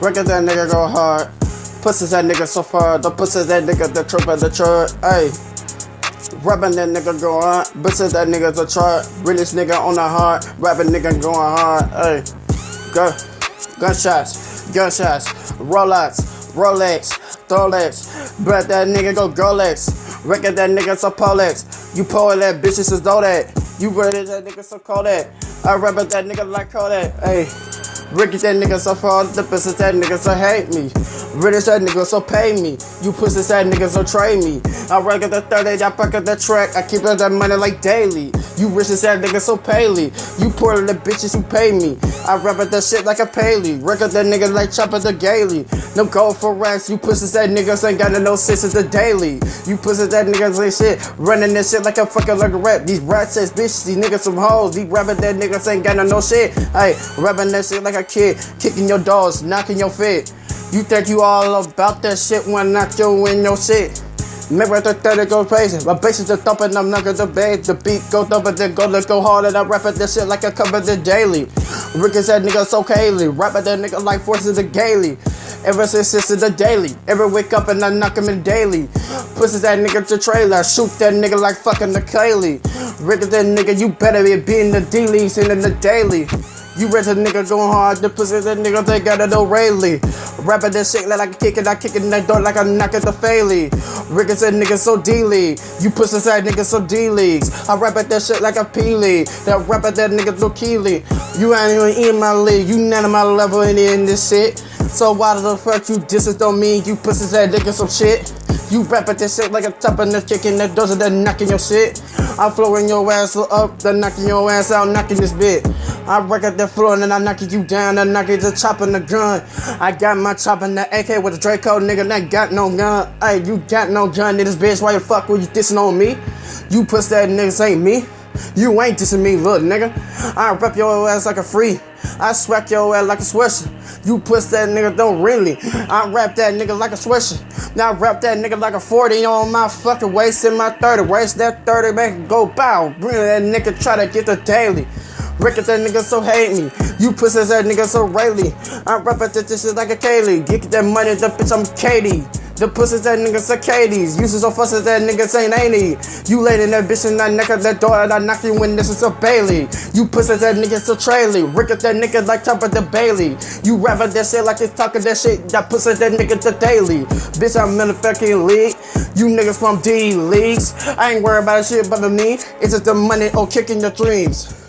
Record that nigga go hard. Pussy that nigga so far. The pussy that nigga the trip of the chart. Ayy. Rapping that nigga go hard. Pussy that nigga the chart. Realest nigga on the heart. Rapping nigga going hard. Ayy. Gunshots. Rolex. Rolex. But that nigga go Rolex. Record that nigga so Polex. You pull that bitches is all that. You ready that nigga so call that. I rap at that nigga like Kodak. Ayy. Ricky that nigga so far, the pussy that nigga so hate me. British that nigga so pay me. You pussy that nigga so trade me. I rank at the 30, I pack at the track. I keep that money like daily. You rich as that nigga so paley. You poor the bitches who pay me. I rap at that shit like a paley. Record that nigga like chopper the gaily. No gold for racks. You pussy that niggas ain't got no sense the daily. You pussy that niggas ain't shit. Running this shit like a fucking like a rap. These rats ass bitches, these niggas some hoes. These rapping that niggas ain't got no shit. Hey, rapping that shit like a kid. Kicking your doors, knocking your feet. You think you all about that shit when I knock you in your shit. Maybe at the 30 go crazy. My bass is the thumping, I'm knocking the bass. The beat go thumping, then go hard, and I rap at that shit like I cover the daily. Ricky that nigga so Kaylee. Rap at that nigga like forces the gaily. Ever since it's the daily. Every wake up and I knock him in daily. Pussy that nigga to trailer. Shoot that nigga like fucking the Kaylee. Ricky that nigga, you better be in the D-Leagues and in the daily. You rich a nigga going hard, the pussy that nigga they got it O'Reilly. Rapping that shit like I kick it, I kick it in that door like I knock at the Failey. Ricky said nigga so D-League, you pussy side nigga so D-Leagues. I rap at that shit like a P-League, that rap at that nigga so Keely. You ain't even in my league, you none of my level in this shit. So why the fuck you disses don't mean you pussy side nigga some shit? You rap at this shit like a top and the kicking that doors and then knocking your shit. I'm flowing your ass up, then knocking your ass out, knocking this bit. I wreck at the floor and then I knocking you down, then knocking the chopping the gun. I got my chopping the AK with the Draco, nigga, that got no gun. Hey, you got no gun in this bitch, why the fuck were you dissing on me? You pussy that niggas ain't me. You ain't dissing me, little nigga. I rep your ass like a free. I swag your ass like a swisher. You pussy that nigga don't really. I rap that nigga like a swisher. Now I rap that nigga like a 40 on my fucking waist in my 30. Waist that 30, make it go bow. Bring that nigga try to get the daily. Rick at that nigga so hate me. You pussy that nigga so Rayleigh. I rap at this shit like a Kaylee. Get that money, the bitch I'm Katie. The pussies that niggas are Katie's. You so fussy that niggas ain't he. You laid in that bitch and I knock at that door and I knock you when this is a Bailey. You pussy that nigga so Trailey. Rick at that nigga like top of the Bailey. You rap at that shit like it's talking that shit. That pussy that nigga the daily. Bitch, I'm in the fucking league. You niggas from D-Leagues. I ain't worried about shit but me. It's just the money or kicking your dreams.